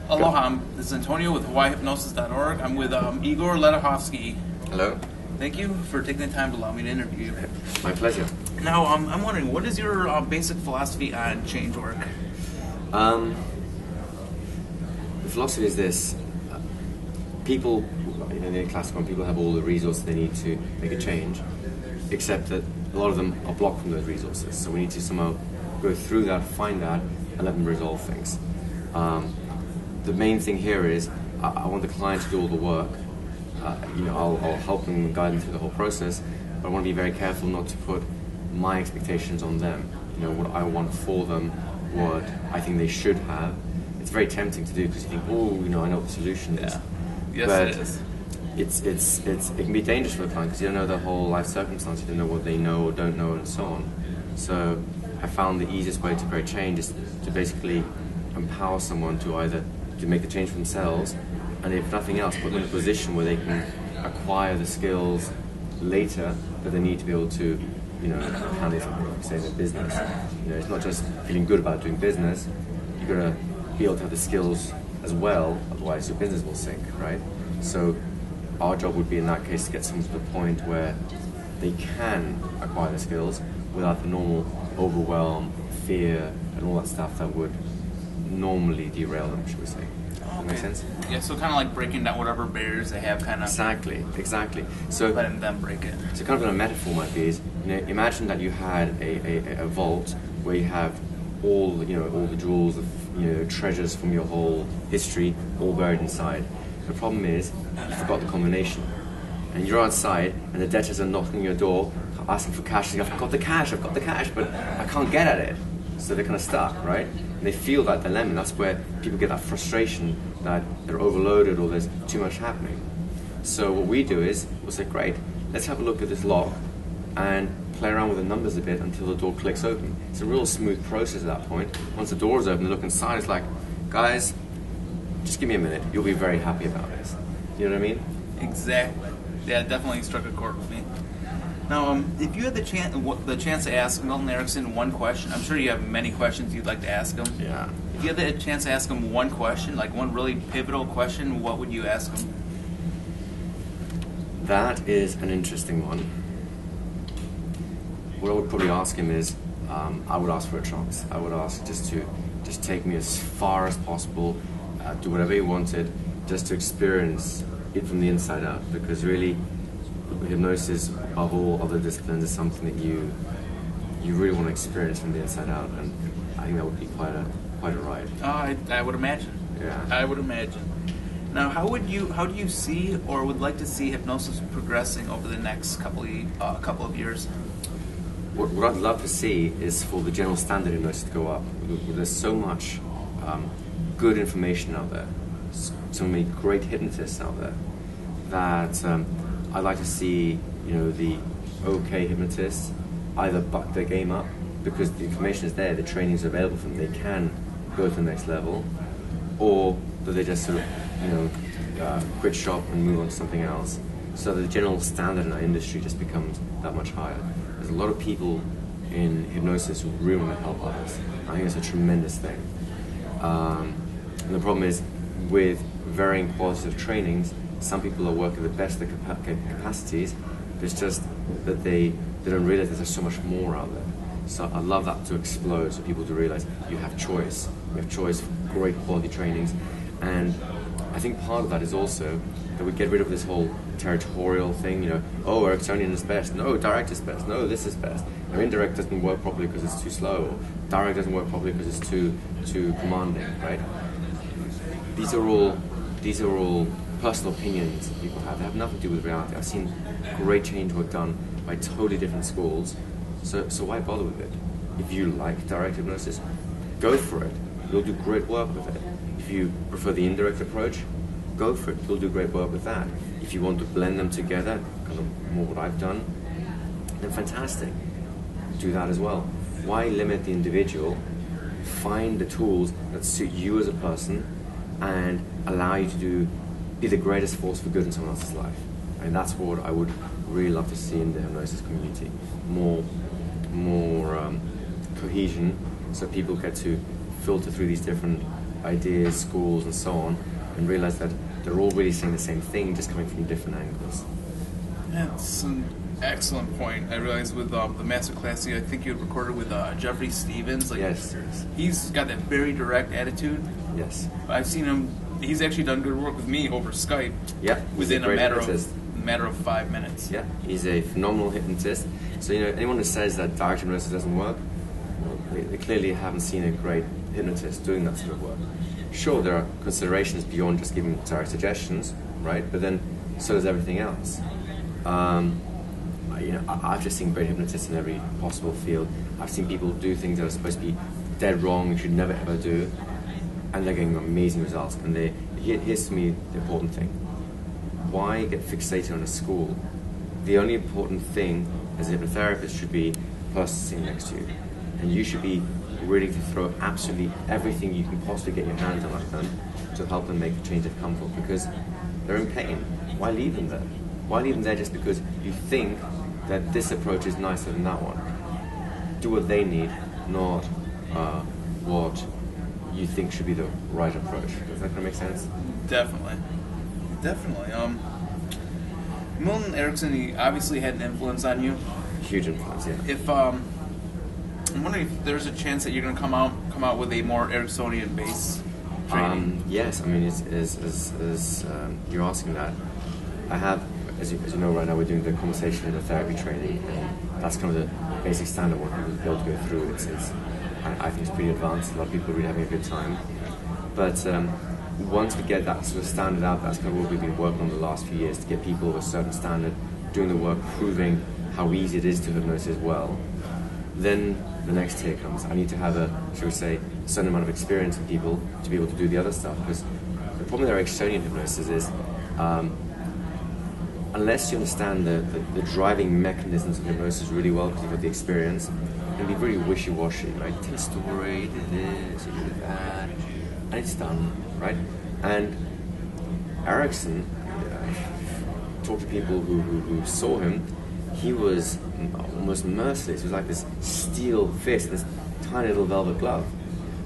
Aloha, this is Antonio with HawaiiHypnosis.org. I'm with Igor Ledochowski. Hello. Thank you for taking the time to allow me to interview you. My pleasure. Now, I'm wondering, what is your basic philosophy on change work? The philosophy is this. People, in the classical, people have all the resources they need to make a change, except that a lot of them are blocked from those resources. So we need to somehow go through that, find that, and let them resolve things. The main thing here is I want the client to do all the work. I'll help them and guide them through the whole process, but I want to be very careful not to put my expectations on them. What I want for them, what I think they should have. It's very tempting to do because you think, I know what the solution is. Yeah. Yes, but it is. It can be dangerous for the client because you don't know their whole life circumstance, you don't know what they know or don't know, and so on. So I found the easiest way to create change is to basically empower someone to either to make the change for themselves, and if nothing else, put them in a position where they can acquire the skills later that they need to be able to, handle something, say, their business. It's not just feeling good about doing business. You've got to be able to have the skills as well, otherwise your business will sink, right? So our job would be in that case to get someone to the point where they can acquire the skills without the normal overwhelm, fear, and all that stuff that would normally derail them, should we say. Does that make sense? Yeah, so kind of like breaking down whatever barriers they have, kind of. Exactly. So letting them break it. So kind of a metaphor might be is, imagine that you had a vault where you have all the jewels, treasures from your whole history all buried inside. The problem is you forgot the combination, and you're outside, and the debtors are knocking on your door, asking for cash. Saying, I've got the cash, but I can't get at it. So they're kind of stuck, right? And they feel that dilemma. That's where people get that frustration that they're overloaded or there's too much happening. So what we do is we'll say, great, let's have a look at this lock and play around with the numbers a bit until the door clicks open. It's a real smooth process at that point. Once the door is open, they look inside. It's like, guys, just give me a minute. You'll be very happy about this. You know what I mean? Exactly. Yeah, it definitely struck a chord with me. Now, if you had the chance to ask Milton Erickson one question, I'm sure you have many questions you'd like to ask him. Yeah. If you had the chance to ask him one question, like one really pivotal question, what would you ask him? That is an interesting one. What I would probably ask him is, I would ask for a chance. I would ask just take me as far as possible, do whatever he wanted, just to experience it from the inside out. Because really, hypnosis, above all other disciplines, is something that you really want to experience from the inside out, and I think that would be quite a ride. I would imagine. Yeah. I would imagine. Now, how do you see or would like to see hypnosis progressing over the next couple of years? What I'd love to see is for the general standard hypnosis to go up. There's so much good information out there, so many great hypnotists out there, that I'd like to see, the okay hypnotists either buck their game up because the information is there, the training is available for them, they can go to the next level, or that they just sort of, quit shop and move on to something else. So the general standard in our industry just becomes that much higher. There's a lot of people in hypnosis who really want to help others. I think it's a tremendous thing. And the problem is, with varying qualities of trainings, some people are working the best of their capacities, but it's just that they don't realize that there's so much more out there. So I love that to explode, so people to realize you have choice. You have choice for great quality trainings. And I think part of that is also that we get rid of this whole territorial thing, Ericksonian is best, no, direct is best, no, this is best. Now, indirect doesn't work properly because it's too slow, or direct doesn't work properly because it's too commanding, right? These are all personal opinions that people have. They have nothing to do with reality. I've seen great change work done by totally different schools, so why bother with it? If you like direct hypnosis, go for it. You'll do great work with it. If you prefer the indirect approach, go for it. You'll do great work with that. If you want to blend them together, kind of more what I've done, then fantastic. Do that as well. Why limit the individual? Find the tools that suit you as a person and allow you to be the greatest force for good in someone else's life. And that's what I would really love to see in the hypnosis community. More cohesion, so people get to filter through these different ideas, schools, and so on, and realize that they're all really saying the same thing, just coming from different angles. That's an excellent point. I realized with the master class, I think you had recorded with Jeffrey Stevens. Like, Yes. he's got that very direct attitude. Yes. I've seen him. He's actually done good work with me over Skype. Yeah. Within a great matter hypnotist. of 5 minutes. Yeah, he's a phenomenal hypnotist. So, anyone who says that direct hypnosis doesn't work, well, they clearly haven't seen a great hypnotist doing that sort of work. Sure, there are considerations beyond just giving direct suggestions, right? But then, so does everything else. I've just seen great hypnotists in every possible field. I've seen people do things that are supposed to be dead wrong, you should never ever do, and they're getting amazing results. And here's to me the important thing. Why get fixated on a school? The only important thing as a hypnotherapist should be the person sitting next to you. And you should be ready to throw absolutely everything you can possibly get your hands on at them to help them make the change they've come for, because they're in pain. Why leave them there? Why leave them there just because you think that this approach is nicer than that one? Do what they need, not what you think should be the right approach. Does that kind of make sense? Definitely. Milton Erickson, he obviously had an influence on you. Huge influence, yeah. If I'm wondering if there's a chance that you're going to come out with a more Ericksonian base training. Yes, I mean, as you're asking that, I have, as you know, right now we're doing the conversational hypnotherapy training, and that's kind of the basic standard what people be able to go through. I think it's pretty advanced. A lot of people are really having a good time. But once we get that sort of standard out, that's kind of what we've been working on the last few years, to get people of a certain standard doing the work, proving how easy it is to hypnose as well. Then the next tier comes. I need to have shall we say, a certain amount of experience with people to be able to do the other stuff. Because the problem with Ericksonian hypnosis is, unless you understand the driving mechanisms of hypnosis really well, because you've got the experience, it can be very wishy-washy, right? Tell a story, you do this, you do that, and it's done, right? And Erickson, talked to people who saw him, he was almost merciless. It was like this steel fist, this tiny little velvet glove.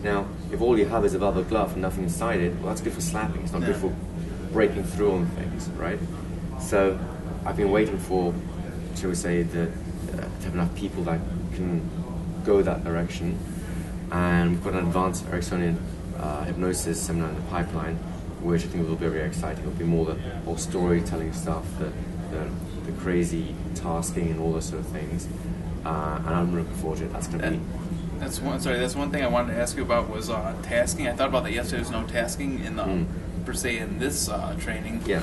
Now, if all you have is a velvet glove and nothing inside it, well, that's good for slapping. It's not good for breaking through on things, right? So I've been waiting for, shall we say, to have enough people that can go that direction. And we've got an advanced Ericksonian hypnosis seminar in the pipeline, which I think will be very exciting. It'll be more the whole storytelling stuff, the crazy tasking and all those sort of things. And I'm looking forward to it. That's going to be... That's one thing I wanted to ask you about was tasking. I thought about that yesterday. There's no tasking in per se in this training. Yeah.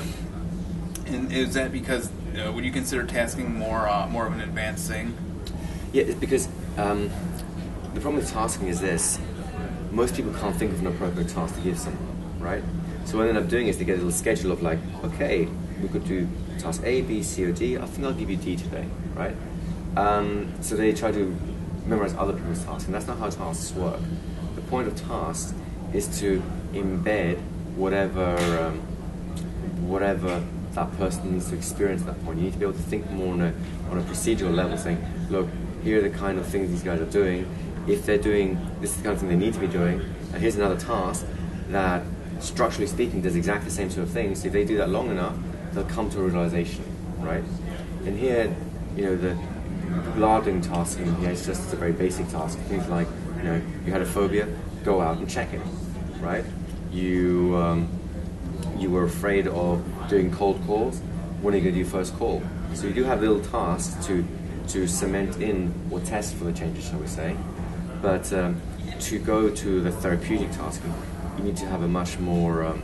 And is that because would you consider tasking more of an advanced thing? Yeah, it's because the problem with tasking is this: most people can't think of an appropriate task to give someone, right? So what they end up doing is they get a little schedule of like, okay, we could do task A, B, C, or D. I think I'll give you D today, right? So they try to memorize other people's tasks, and that's not how tasks work. The point of tasks is to embed whatever that person needs to experience at that point. You need to be able to think more on a procedural level, saying, look, here are the kind of things these guys are doing. If they're doing this is the kind of thing they need to be doing, and here's another task that, structurally speaking, does exactly the same sort of things. So if they do that long enough, they'll come to a realization, right? And here, the larding task in here is just a very basic task. Things like, you had a phobia, go out and check it, right? You were afraid of doing cold calls. When are you going to do first call? So you do have little tasks to cement in or test for the changes, shall we say. But to go to the therapeutic tasking, you need to have a much more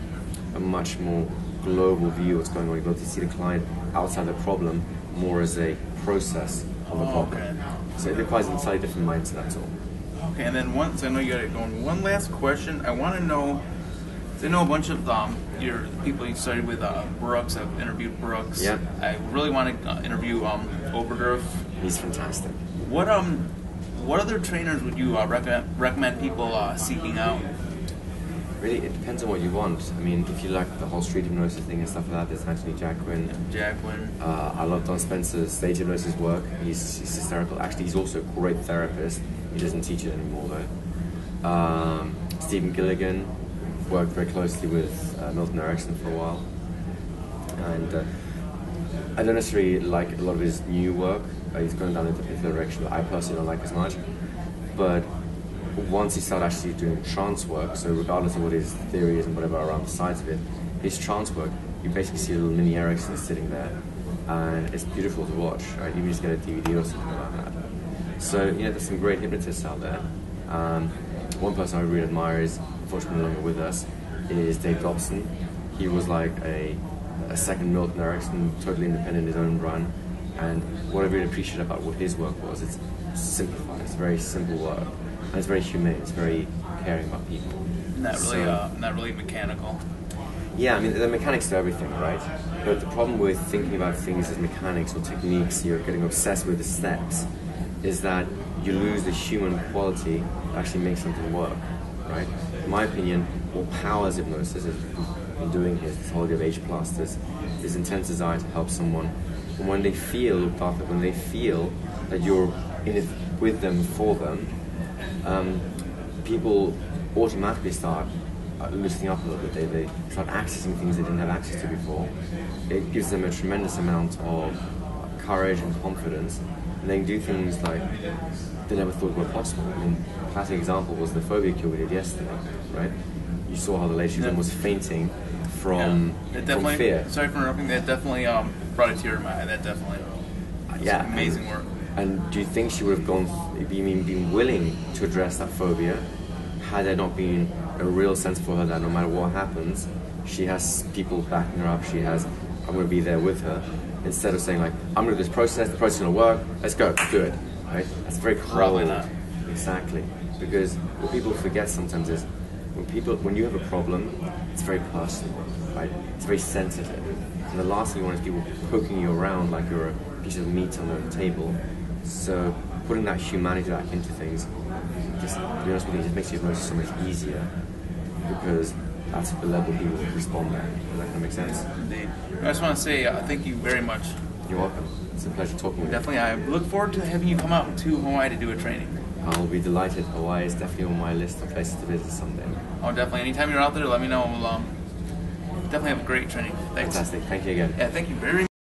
global view of what's going on. You're able to see the client outside the problem more as a process of the problem. Okay. So it requires an entirely different mindset, that's all. Okay, and then I know you got it going. One last question. I want to know, I know a bunch of your people you studied with, Brooks. I've interviewed Brooks. Yeah. I really want to interview Oberdorf. He's fantastic. What other trainers would you recommend people seeking out? Really, it depends on what you want. I mean, if you like the whole street hypnosis thing and stuff like that, there's Anthony Jacquin. I love Don Spencer's stage hypnosis work. He's hysterical. Actually, he's also a great therapist. He doesn't teach it anymore, though. Stephen Gilligan, worked very closely with Milton Erickson for a while, and I don't necessarily like a lot of his new work. He's going down into a particular direction that I personally don't like as much. But once he started actually doing trance work, so regardless of what his theory is and whatever around the sides of it, his trance work, you basically see a little mini Erickson sitting there, and it's beautiful to watch. Right? You can just get a DVD or something like that. So there's some great hypnotists out there. One person I really admire is, unfortunately no longer with us, is Dave Dobson. He was like a second Milton Erickson, totally independent in his own run. And what I really appreciate about what his work was, it's simplified, it's very simple work, and it's very humane, it's very caring about people. Not really mechanical. Yeah, I mean, the mechanics to everything, right? But the problem with thinking about things as mechanics or techniques, you're getting obsessed with the steps, is that you lose the human quality to actually make something work, right? In my opinion, what powers hypnosis, as we've been doing here, this whole idea of H plasters, this intense desire to help someone. And when they feel looked after, when they feel that you're in it with them, for them, people automatically start loosening up a little bit. They start accessing things they didn't have access to before. It gives them a tremendous amount of courage and confidence, and they can do things like they never thought were possible. I mean, a classic example was the phobia cure we did yesterday, right? You saw how the lady was fainting from fear. Sorry for interrupting. That definitely brought a tear to my eye. That definitely amazing work. And do you think she would have been willing to address that phobia had there not been a real sense for her that no matter what happens, she has people backing her up, I'm going to be there with her, instead of saying like, I'm going to do this process, the process is going to work, let's go, do it, right? That's very cold. Exactly. Because what people forget sometimes is, when you have a problem, it's very personal, right? It's very sensitive. And the last thing you want is people poking you around like you're a piece of meat on the table. So putting that humanity back into things, just to be honest with you, it just makes your hypnosis so much easier, because that's the level people respond at. Does that kind of make sense? Indeed. I just want to say thank you very much. You're welcome. It's a pleasure talking with you. Definitely. I look forward to having you come out to Hawaii to do a training. I'll be delighted. Hawaii is definitely on my list of places to visit someday. Oh, definitely. Anytime you're out there, let me know. We'll definitely have a great training. Thanks. Fantastic. Thank you again. Yeah, thank you very much.